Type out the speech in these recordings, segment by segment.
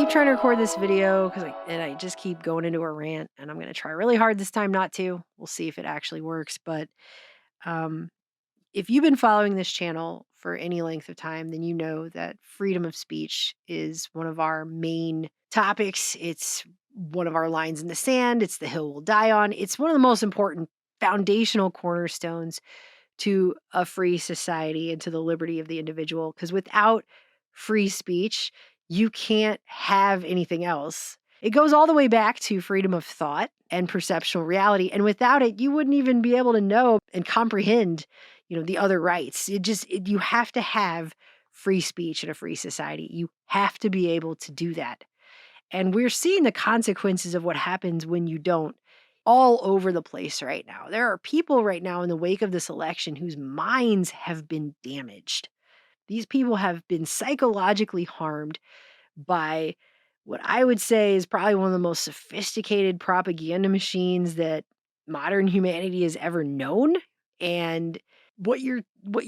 keep trying to record this video because I just keep going into a rant, and I'm going to try really hard this time not to. We'll see if it actually works. But um, if you've been following this channel for any length of time, then you know that freedom of speech is one of our main topics. It's one of our lines in the sand. It's the hill we'll die on. It's one of the most important foundational cornerstones to a free society and to the liberty of the individual. Because without free speech, you can't have anything else. It goes all the way back to freedom of thought and perceptual reality. And without it, you wouldn't even be able to know and comprehend, the other rights. You have to have free speech in a free society. You have to be able to do that. And we're seeing the consequences of what happens when you don't all over the place right now. There are people right now in the wake of this election whose minds have been damaged. These people have been psychologically harmed by what I would say is probably one of the most sophisticated propaganda machines that modern humanity has ever known. And what you're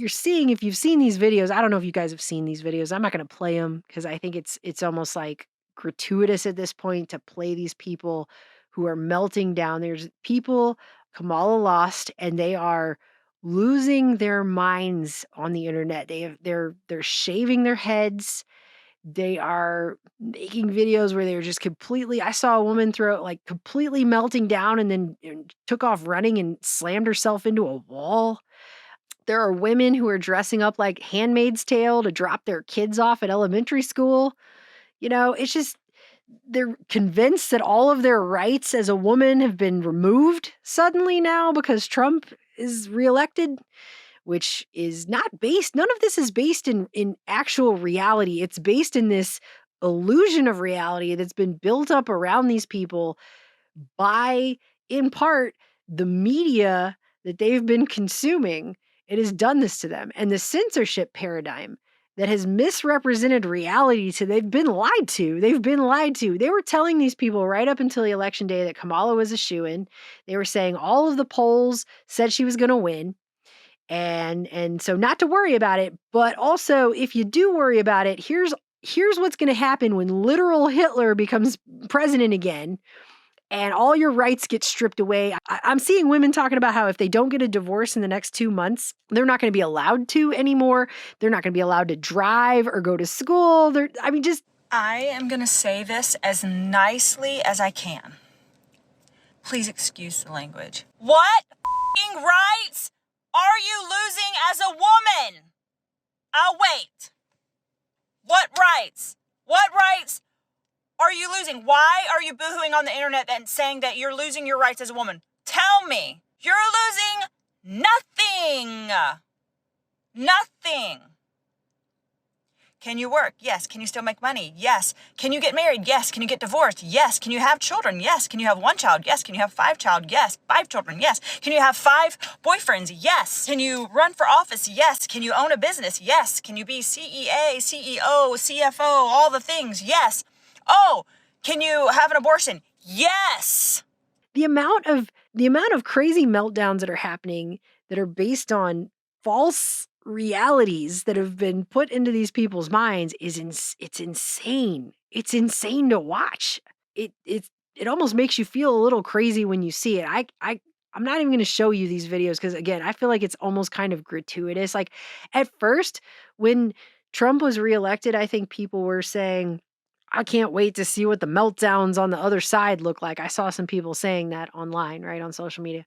seeing, if you've seen these videos, I don't know if you guys have seen these videos. I'm not going to play them because I think it's almost like gratuitous at this point to play these people who are melting down. There's people Kamala lost, and they are losing their minds on the internet. They're shaving their heads. They are making videos where they're just completely, I saw a woman completely melting down and then took off running and slammed herself into a wall. There are women who are dressing up like Handmaid's Tale to drop their kids off at elementary school. It's just, they're convinced that all of their rights as a woman have been removed suddenly now because Trump is reelected, which is none of this is based in actual reality. It's based in this illusion of reality that's been built up around these people by, in part, the media that they've been consuming. It has done this to them. And the censorship paradigm that has misrepresented reality they've been lied to. They've been lied to. They were telling these people right up until the election day that Kamala was a shoo-in. They were saying all of the polls said she was going to win. And so not to worry about it, but also if you do worry about it, here's what's going to happen when literal Hitler becomes president again and all your rights get stripped away. I'm seeing women talking about how if they don't get a divorce in the next 2 months, they're not going to be allowed to anymore. They're not going to be allowed to drive or go to school. I am going to say this as nicely as I can. Please excuse the language. What f***ing rights are you losing as a woman? I'll wait. What rights? What rights are you losing? Why are you boohooing on the internet and saying that you're losing your rights as a woman? Tell me. You're losing nothing. Nothing. Can you work? Yes. Can you still make money? Yes. Can you get married? Yes. Can you get divorced? Yes. Can you have children? Yes. Can you have 1 child? Yes. Can you have 5 child? Yes. 5 children? Yes. Can you have 5 boyfriends? Yes. Can you run for office? Yes. Can you own a business? Yes. Can you be CEA, CEO, CFO, all the things? Yes. Oh, can you have an abortion? Yes. The amount of crazy meltdowns that are happening that are based on false realities that have been put into these people's minds it's insane. It's insane to watch. It almost makes you feel a little crazy when you see it. I'm not even going to show you these videos because again, I feel like it's almost kind of gratuitous. Like at first when Trump was reelected, I think people were saying, I can't wait to see what the meltdowns on the other side look like. I saw some people saying that online, right, on social media.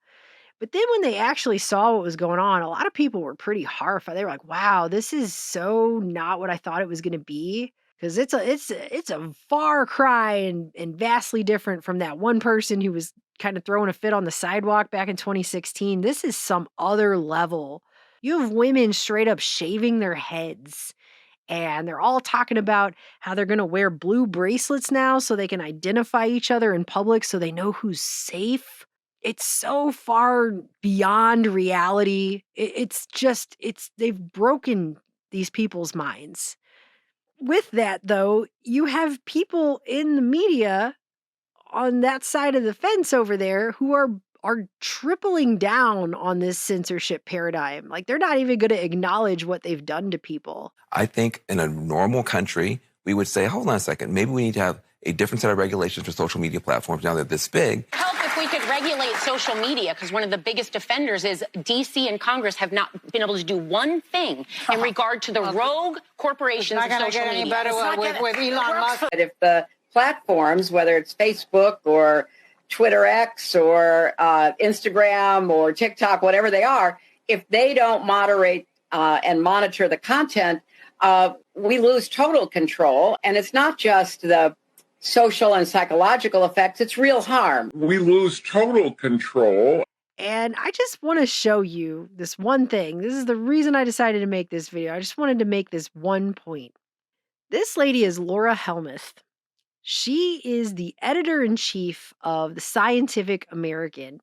But then when they actually saw what was going on, a lot of people were pretty horrified. They were like, wow, this is so not what I thought it was going to be. Because it's a far cry and vastly different from that one person who was kind of throwing a fit on the sidewalk back in 2016. This is some other level. You have women straight up shaving their heads. And they're all talking about how they're going to wear blue bracelets now so they can identify each other in public so they know who's safe. It's so far beyond reality. They've broken these people's minds. With that, though, you have people in the media on that side of the fence over there who are tripling down on this censorship paradigm. Like they're not even going to acknowledge what they've done to people. I think in a normal country, we would say, hold on a second, maybe we need to have a different set of regulations for social media platforms now they're this big. Help if we could regulate social media, because one of the biggest offenders is D.C. and Congress have not been able to do one thing in regard to the rogue corporations of social media. It's not going to get any better with Elon Musk. If the platforms, whether it's Facebook or Twitter X or Instagram or TikTok, whatever they are, if they don't moderate and monitor the content, we lose total control. And it's not just the social and psychological effects, it's real harm. We lose total control. And I just want to show you this one thing. This is the reason I decided to make this video. I just wanted to make this one point. This lady is Laura Helmuth. She is the editor-in-chief of the Scientific American.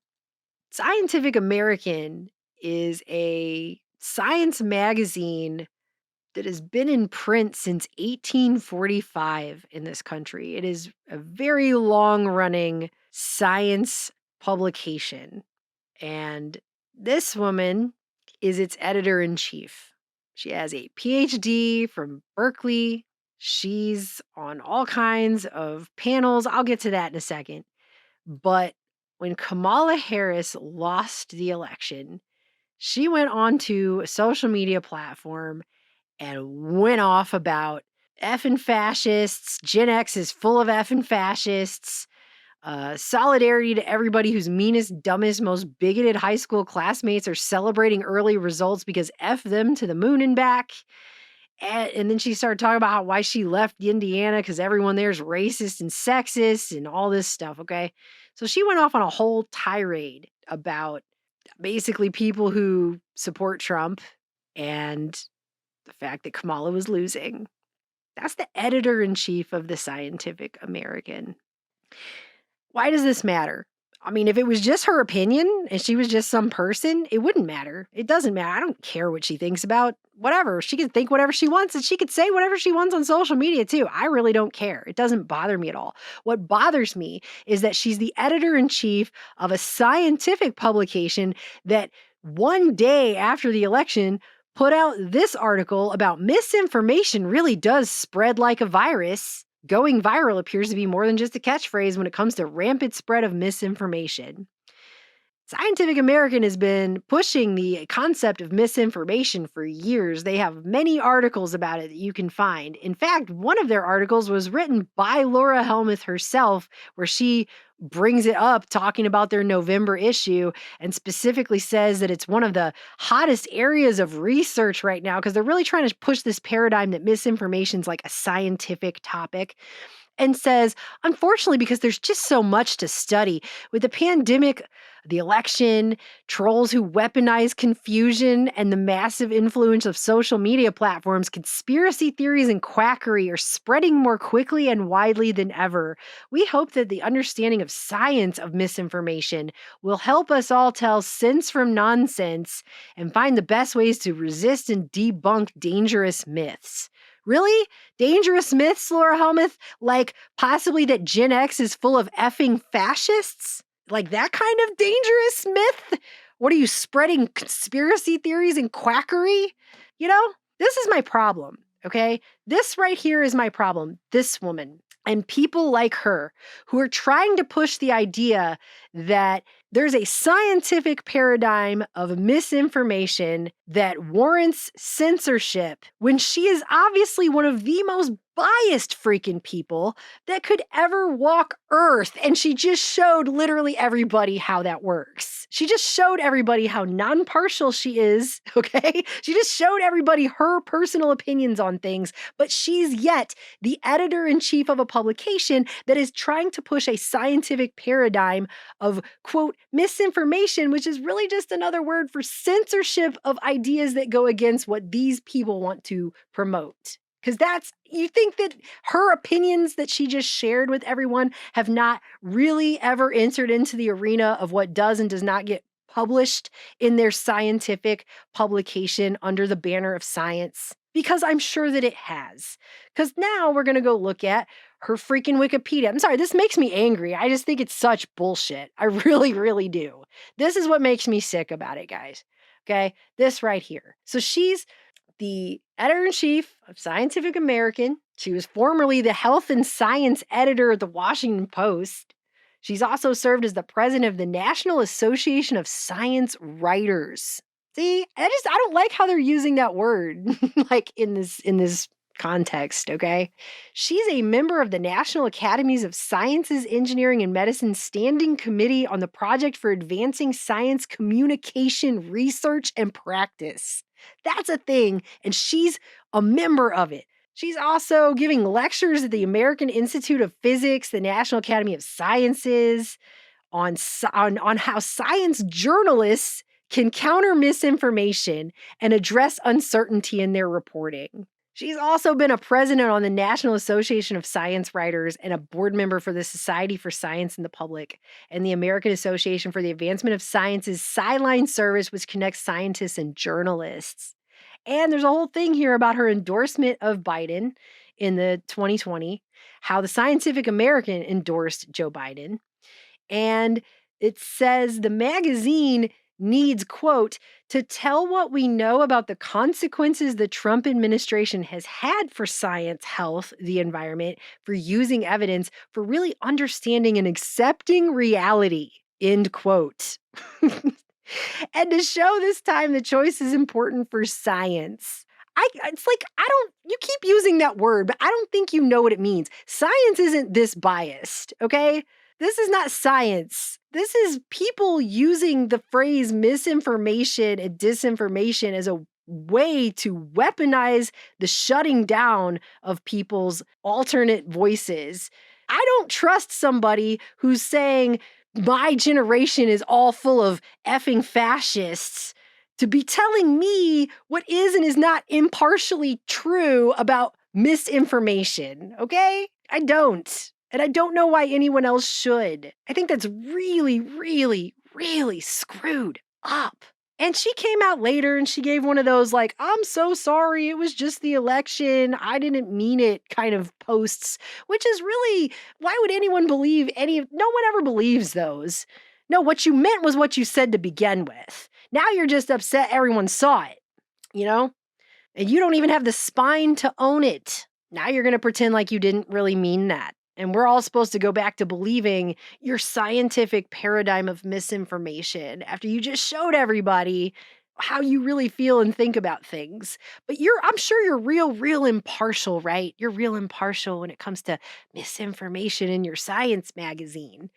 Scientific American is a science magazine that has been in print since 1845 in this country. It is a very long-running science publication. And this woman is its editor-in-chief. She has a PhD from Berkeley. She's on all kinds of panels. I'll get to that in a second. But when Kamala Harris lost the election, she went onto a social media platform and went off about effing fascists. Gen X is full of effing fascists. Solidarity to everybody whose meanest, dumbest, most bigoted high school classmates are celebrating early results because F them to the moon and back. And then she started talking about why she left Indiana because everyone there is racist and sexist and all this stuff, okay? So she went off on a whole tirade about basically people who support Trump and the fact that Kamala was losing. That's the editor-in-chief of the Scientific American. Why does this matter? I mean, if it was just her opinion and she was just some person, it wouldn't matter. It doesn't matter. I don't care what she thinks about whatever. She can think whatever she wants and she could say whatever she wants on social media too. I really don't care. It doesn't bother me at all. What bothers me is that she's the editor-in-chief of a scientific publication that one day after the election put out this article about misinformation really does spread like a virus. Going viral appears to be more than just a catchphrase when it comes to rampant spread of misinformation. Scientific American has been pushing the concept of misinformation for years. They have many articles about it that you can find. In fact, one of their articles was written by Laura Helmuth herself, where she brings it up talking about their November issue and specifically says that it's one of the hottest areas of research right now because they're really trying to push this paradigm that misinformation is like a scientific topic. And says, unfortunately, because there's just so much to study with the pandemic, the election, trolls who weaponize confusion, and the massive influence of social media platforms, conspiracy theories and quackery are spreading more quickly and widely than ever. We hope that the understanding of science of misinformation will help us all tell sense from nonsense and find the best ways to resist and debunk dangerous myths. Really? Dangerous myths, Laura Helmuth? Like possibly that Gen X is full of effing fascists? Like that kind of dangerous myth? What are you spreading conspiracy theories and quackery? You know, this is my problem, okay? This right here is my problem. This woman and people like her who are trying to push the idea that there's a scientific paradigm of misinformation that warrants censorship when she is obviously one of the most biased freaking people that could ever walk Earth. And she just showed literally everybody how that works. She just showed everybody how non-partial she is, okay? She just showed everybody her personal opinions on things, but she's yet the editor-in-chief of a publication that is trying to push a scientific paradigm of, quote, misinformation, which is really just another word for censorship of ideas that go against what these people want to promote. Because you think that her opinions that she just shared with everyone have not really ever entered into the arena of what does and does not get published in their scientific publication under the banner of science? Because I'm sure that it has. Because now we're going to go look at her freaking Wikipedia. I'm sorry, this makes me angry. I just think it's such bullshit. I really, really do. This is what makes me sick about it, guys. Okay? This right here. So she's the editor-in-chief of Scientific American. She was formerly the health and science editor at the Washington Post. She's also served as the president of the National Association of Science Writers. See, I don't like how they're using that word like in this context, okay? She's a member of the National Academies of Sciences, Engineering, and Medicine Standing Committee on the Project for Advancing Science Communication Research and Practice. That's a thing, and she's a member of it. She's also giving lectures at the American Institute of Physics, the National Academy of Sciences, on how science journalists can counter misinformation and address uncertainty in their reporting. She's also been a president on the National Association of Science Writers and a board member for the Society for Science in the Public and the American Association for the Advancement of Science's Sideline Service, which connects scientists and journalists. And there's a whole thing here about her endorsement of Biden in the 2020, how the Scientific American endorsed Joe Biden. And it says the magazine needs, quote, to tell what we know about the consequences the Trump administration has had for science, health, the environment, for using evidence, for really understanding and accepting reality, end quote. And to show this time the choice is important for science. You keep using that word, but I don't think you know what it means. Science isn't this biased, okay? This is not science. This is people using the phrase misinformation and disinformation as a way to weaponize the shutting down of people's alternate voices. I don't trust somebody who's saying my generation is all full of effing fascists to be telling me what is and is not impartially true about misinformation, okay? I don't. And I don't know why anyone else should. I think that's really, really, really screwed up. And she came out later and she gave one of those like, I'm so sorry, it was just the election, I didn't mean it kind of posts, which is really, why would anyone believe no one ever believes those. No, what you meant was what you said to begin with. Now you're just upset everyone saw it, you know? And you don't even have the spine to own it. Now you're going to pretend like you didn't really mean that. And we're all supposed to go back to believing your scientific paradigm of misinformation after you just showed everybody how you really feel and think about things. But I'm sure you're real impartial, right? You're real impartial when it comes to misinformation in your science magazine.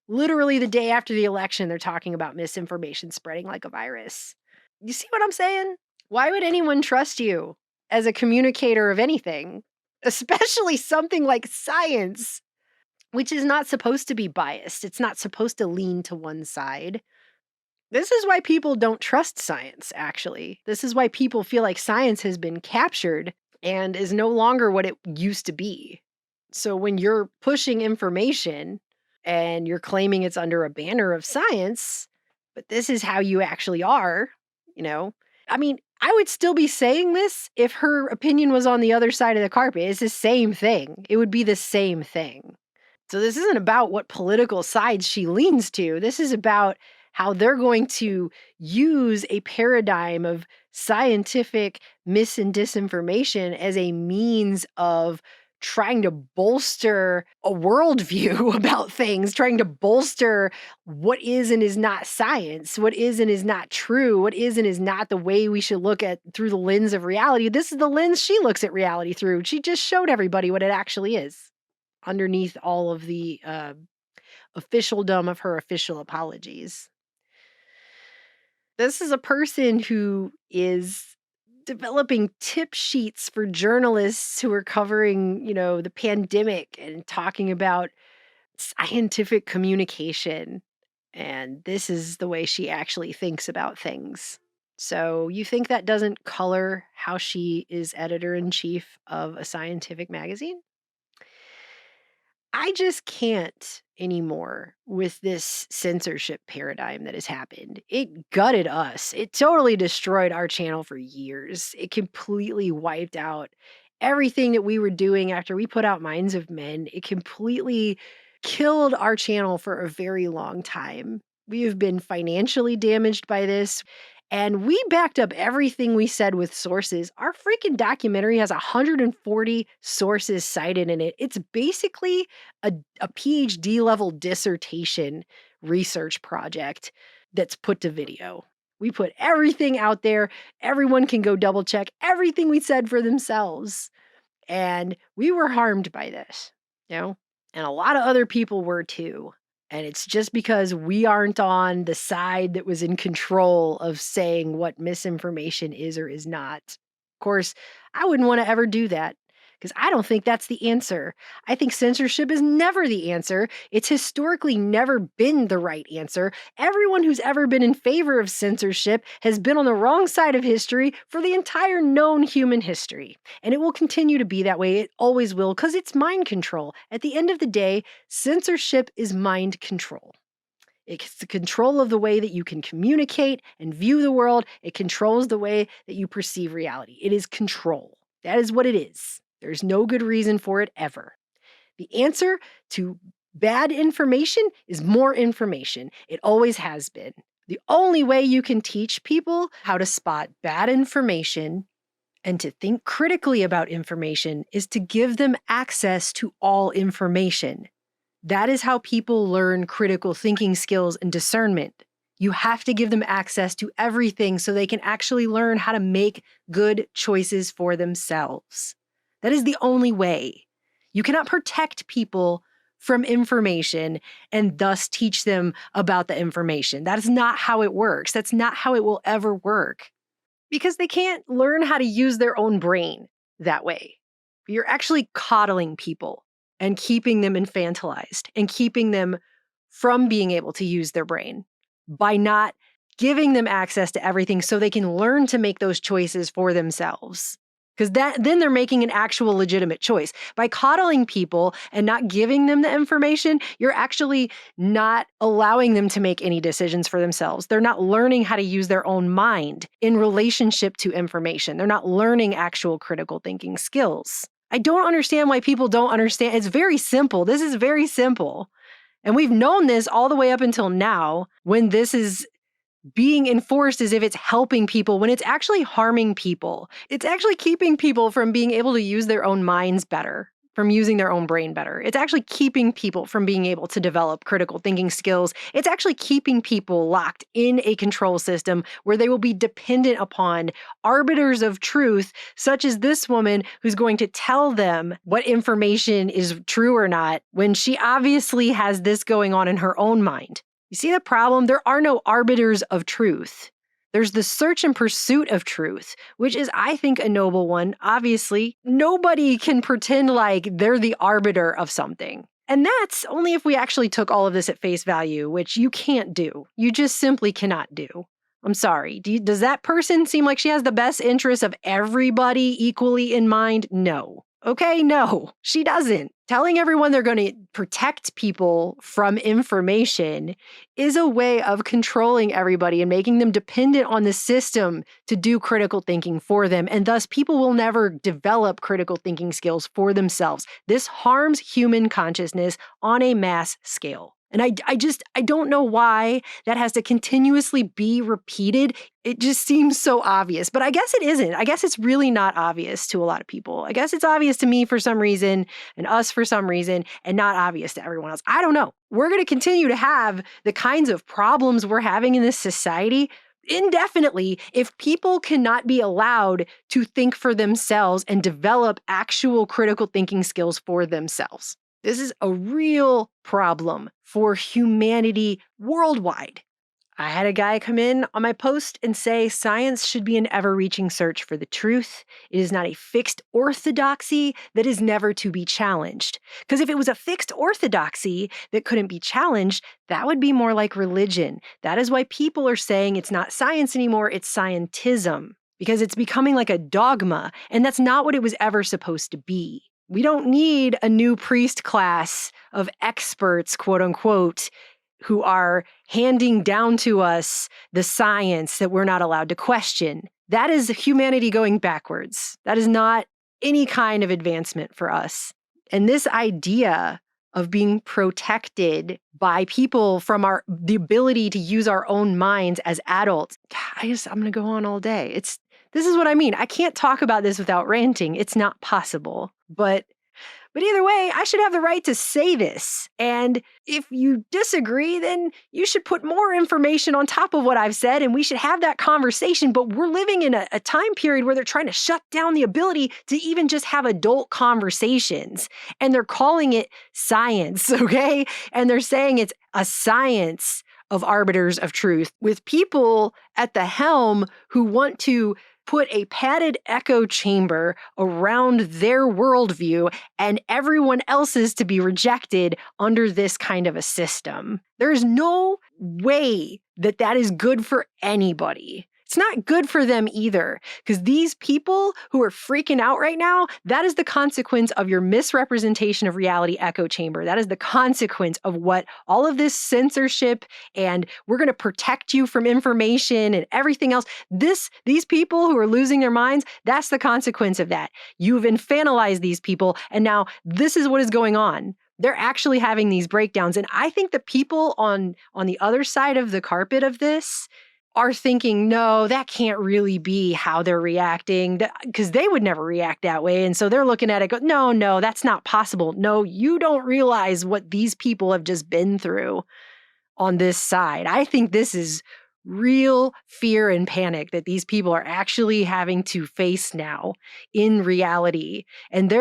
Literally the day after the election, they're talking about misinformation spreading like a virus. You see what I'm saying? Why would anyone trust you as a communicator of anything? Especially something like science, which is not supposed to be biased. It's not supposed to lean to one side. This is why people don't trust science, actually. This is why people feel like science has been captured and is no longer what it used to be. So when you're pushing information and you're claiming it's under a banner of science, but this is how you actually are, you know? I mean, I would still be saying this if her opinion was on the other side of the carpet. It's the same thing. It would be the same thing. So this isn't about what political sides she leans to. This is about how they're going to use a paradigm of scientific mis and disinformation as a means of trying to bolster a worldview about things, trying to bolster what is and is not science, what is and is not true, what is and is not the way we should look at through the lens of reality. This is the lens she looks at reality through. She just showed everybody what it actually is underneath all of the officialdom of her official apologies. This is a person who is developing tip sheets for journalists who are covering, the pandemic and talking about scientific communication. And this is the way she actually thinks about things. So you think that doesn't color how she is editor-in-chief of a scientific magazine? I just can't anymore with this censorship paradigm that has happened. It gutted us. It totally destroyed our channel for years. It completely wiped out everything that we were doing after we put out Minds of Men. It completely killed our channel for a very long time. We have been financially damaged by this. And we backed up everything we said with sources. Our freaking documentary has 140 sources cited in it. It's basically a PhD level dissertation research project that's put to video. We put everything out there. Everyone can go double check everything we said for themselves. And we were harmed by this, and a lot of other people were too. And it's just because we aren't on the side that was in control of saying what misinformation is or is not. Of course, I wouldn't want to ever do that because I don't think that's the answer. I think censorship is never the answer. It's historically never been the right answer. Everyone who's ever been in favor of censorship has been on the wrong side of history for the entire known human history. And it will continue to be that way. It always will, because it's mind control. At the end of the day, censorship is mind control. It's the control of the way that you can communicate and view the world. It controls the way that you perceive reality. It is control. That is what it is. There's no good reason for it ever. The answer to bad information is more information. It always has been. The only way you can teach people how to spot bad information and to think critically about information is to give them access to all information. That is how people learn critical thinking skills and discernment. You have to give them access to everything so they can actually learn how to make good choices for themselves. That is the only way. You cannot protect people from information and thus teach them about the information. That is not how it works. That's not how it will ever work. Because they can't learn how to use their own brain that way. You're actually coddling people and keeping them infantilized and keeping them from being able to use their brain by not giving them access to everything so they can learn to make those choices for themselves. Because then they're making an actual legitimate choice. By coddling people and not giving them the information, you're actually not allowing them to make any decisions for themselves. They're not learning how to use their own mind in relationship to information. They're not learning actual critical thinking skills. I don't understand why people don't understand. It's very simple. This is very simple. And we've known this all the way up until now, when this is being enforced as if it's helping people when it's actually harming people. It's actually keeping people from being able to use their own minds better, from using their own brain better. It's actually keeping people from being able to develop critical thinking skills. It's actually keeping people locked in a control system where they will be dependent upon arbiters of truth, such as this woman who's going to tell them what information is true or not when she obviously has this going on in her own mind. You see the problem? There are no arbiters of truth. There's the search and pursuit of truth, which is, I think, a noble one. Obviously, nobody can pretend like they're the arbiter of something. And that's only if we actually took all of this at face value, which you can't do. You just simply cannot do. I'm sorry. Does that person seem like she has the best interests of everybody equally in mind? No. Okay, no, she doesn't. Telling everyone they're going to protect people from information is a way of controlling everybody and making them dependent on the system to do critical thinking for them. And thus, people will never develop critical thinking skills for themselves. This harms human consciousness on a mass scale. And I don't know why that has to continuously be repeated. It just seems so obvious, but I guess it isn't. I guess it's really not obvious to a lot of people. I guess it's obvious to me for some reason and us for some reason and not obvious to everyone else. I don't know. We're going to continue to have the kinds of problems we're having in this society indefinitely if people cannot be allowed to think for themselves and develop actual critical thinking skills for themselves. This is a real problem for humanity worldwide. I had a guy come in on my post and say science should be an ever-reaching search for the truth. It is not a fixed orthodoxy that is never to be challenged. Because if it was a fixed orthodoxy that couldn't be challenged, that would be more like religion. That is why people are saying it's not science anymore, it's scientism. Because it's becoming like a dogma, and that's not what it was ever supposed to be. We don't need a new priest class of experts, quote unquote, who are handing down to us the science that we're not allowed to question. That is humanity going backwards. That is not any kind of advancement for us. And this idea of being protected by people from the ability to use our own minds as adults. I'm going to go on all day. This is what I mean. I can't talk about this without ranting. It's not possible. But either way, I should have the right to say this. And if you disagree, then you should put more information on top of what I've said, and we should have that conversation. But we're living in a time period where they're trying to shut down the ability to even just have adult conversations. And they're calling it science, okay? And they're saying it's a science of arbiters of truth with people at the helm who want to put a padded echo chamber around their worldview and everyone else's to be rejected under this kind of a system. There's no way that that is good for anybody. It's not good for them either, because these people who are freaking out right now, that is the consequence of your misrepresentation of reality echo chamber. That is the consequence of what all of this censorship and we're going to protect you from information and everything else. These people who are losing their minds, that's the consequence of that. You've infantilized these people, and now this is what is going on. They're actually having these breakdowns. And I think the people on the other side of the carpet of this are thinking, no, that can't really be how they're reacting, because they would never react that way. And so they're looking at it, go, no, that's not possible. No, you don't realize what these people have just been through on this side. I think this is real fear and panic that these people are actually having to face now in reality. And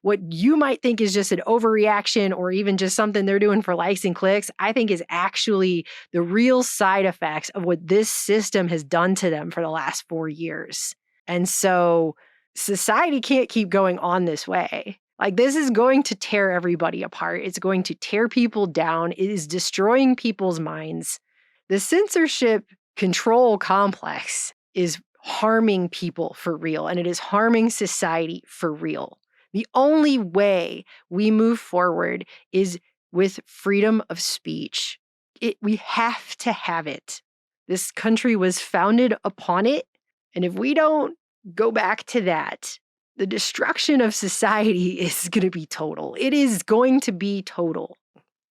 what you might think is just an overreaction or even just something they're doing for likes and clicks, I think is actually the real side effects of what this system has done to them for the last 4 years. And so society can't keep going on this way. Like, this is going to tear everybody apart. It's going to tear people down. It is destroying people's minds. The censorship control complex is harming people for real, and it is harming society for real. The only way we move forward is with freedom of speech. We have to have it. This country was founded upon it, and if we don't go back to that, the destruction of society is going to be total. It is going to be total.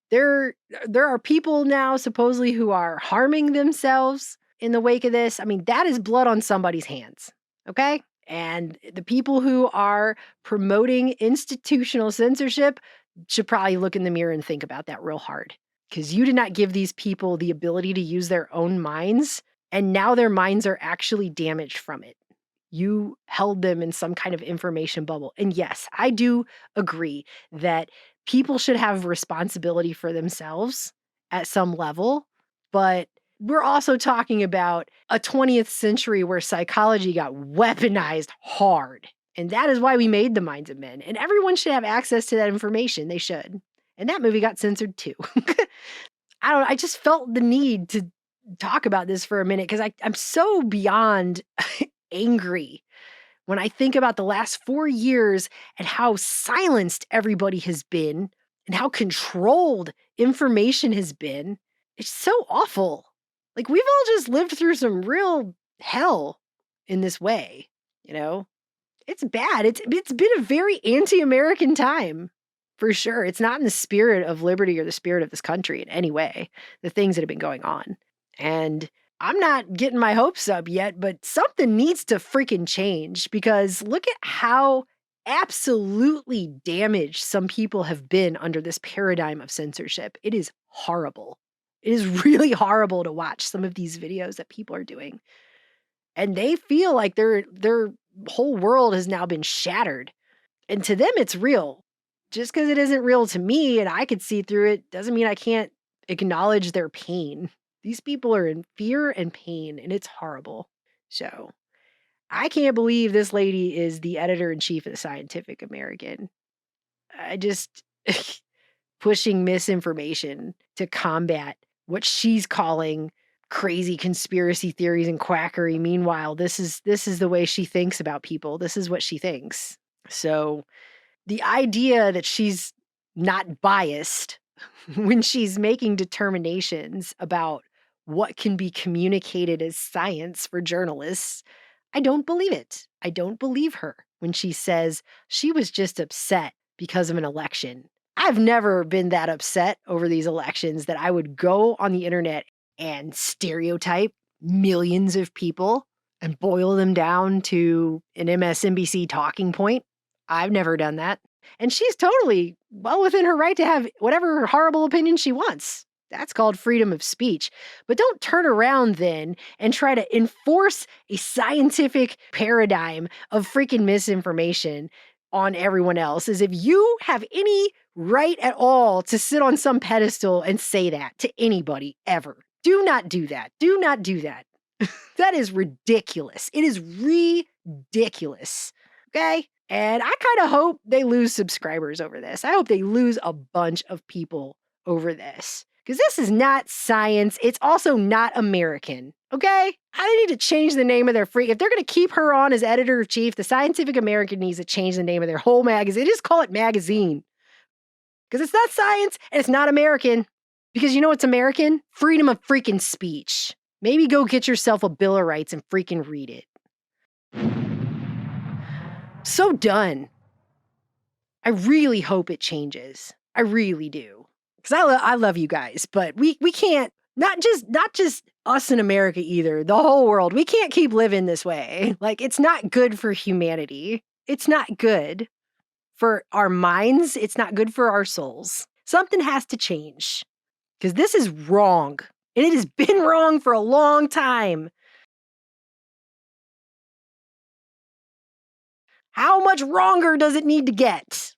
There are people now supposedly who are harming themselves in the wake of this. I mean, that is blood on somebody's hands, okay? And the people who are promoting institutional censorship should probably look in the mirror and think about that real hard, because you did not give these people the ability to use their own minds, and now their minds are actually damaged from it. You held them in some kind of information bubble. And yes, I do agree that people should have responsibility for themselves at some level, but we're also talking about a 20th century where psychology got weaponized hard. And that is why we made The Minds of Men. And everyone should have access to that information. They should. And that movie got censored too. I just felt the need to talk about this for a minute because I'm so beyond angry when I think about the last 4 years and how silenced everybody has been and how controlled information has been. It's so awful. Like, we've all just lived through some real hell in this way, you know? It's bad. It's been a very anti-American time, for sure. It's not in the spirit of liberty or the spirit of this country in any way, the things that have been going on. And I'm not getting my hopes up yet, but something needs to freaking change, because look at how absolutely damaged some people have been under this paradigm of censorship. It is horrible. It is really horrible to watch some of these videos that people are doing. And they feel like their whole world has now been shattered. And to them, it's real. Just because it isn't real to me and I could see through it doesn't mean I can't acknowledge their pain. These people are in fear and pain, and it's horrible. So I can't believe this lady is the editor-in-chief of the Scientific American. I just pushing misinformation to combat what she's calling crazy conspiracy theories and quackery. Meanwhile, this is the way she thinks about people. This is what she thinks. So the idea that she's not biased when she's making determinations about what can be communicated as science for journalists, I don't believe it. I don't believe her when she says she was just upset because of an election. I've never been that upset over these elections that I would go on the internet and stereotype millions of people and boil them down to an MSNBC talking point. I've never done that. And she's totally well within her right to have whatever horrible opinion she wants. That's called freedom of speech. But don't turn around then and try to enforce a scientific paradigm of freaking misinformation on everyone else as if you have any right at all to sit on some pedestal and say that to anybody ever. Do not do that. Do not do that. That is ridiculous. It is ridiculous. Okay? And I kind of hope they lose subscribers over this. I hope they lose a bunch of people over this. Because this is not science. It's also not American. Okay? I need to change the name of their free. If they're going to keep her on as editor in chief, the Scientific American needs to change the name of their whole magazine. Just call it magazine. Because it's not science and it's not American. Because you know what's American? Freedom of freaking speech. Maybe go get yourself a Bill of Rights and freaking read it. So done. I really hope it changes. I really do. Because I love you guys, but we can't, not just us in America either, the whole world, we can't keep living this way. Like, it's not good for humanity. It's not good for our minds. It's not good for our souls. Something has to change. Because this is wrong. And it has been wrong for a long time. How much wronger does it need to get?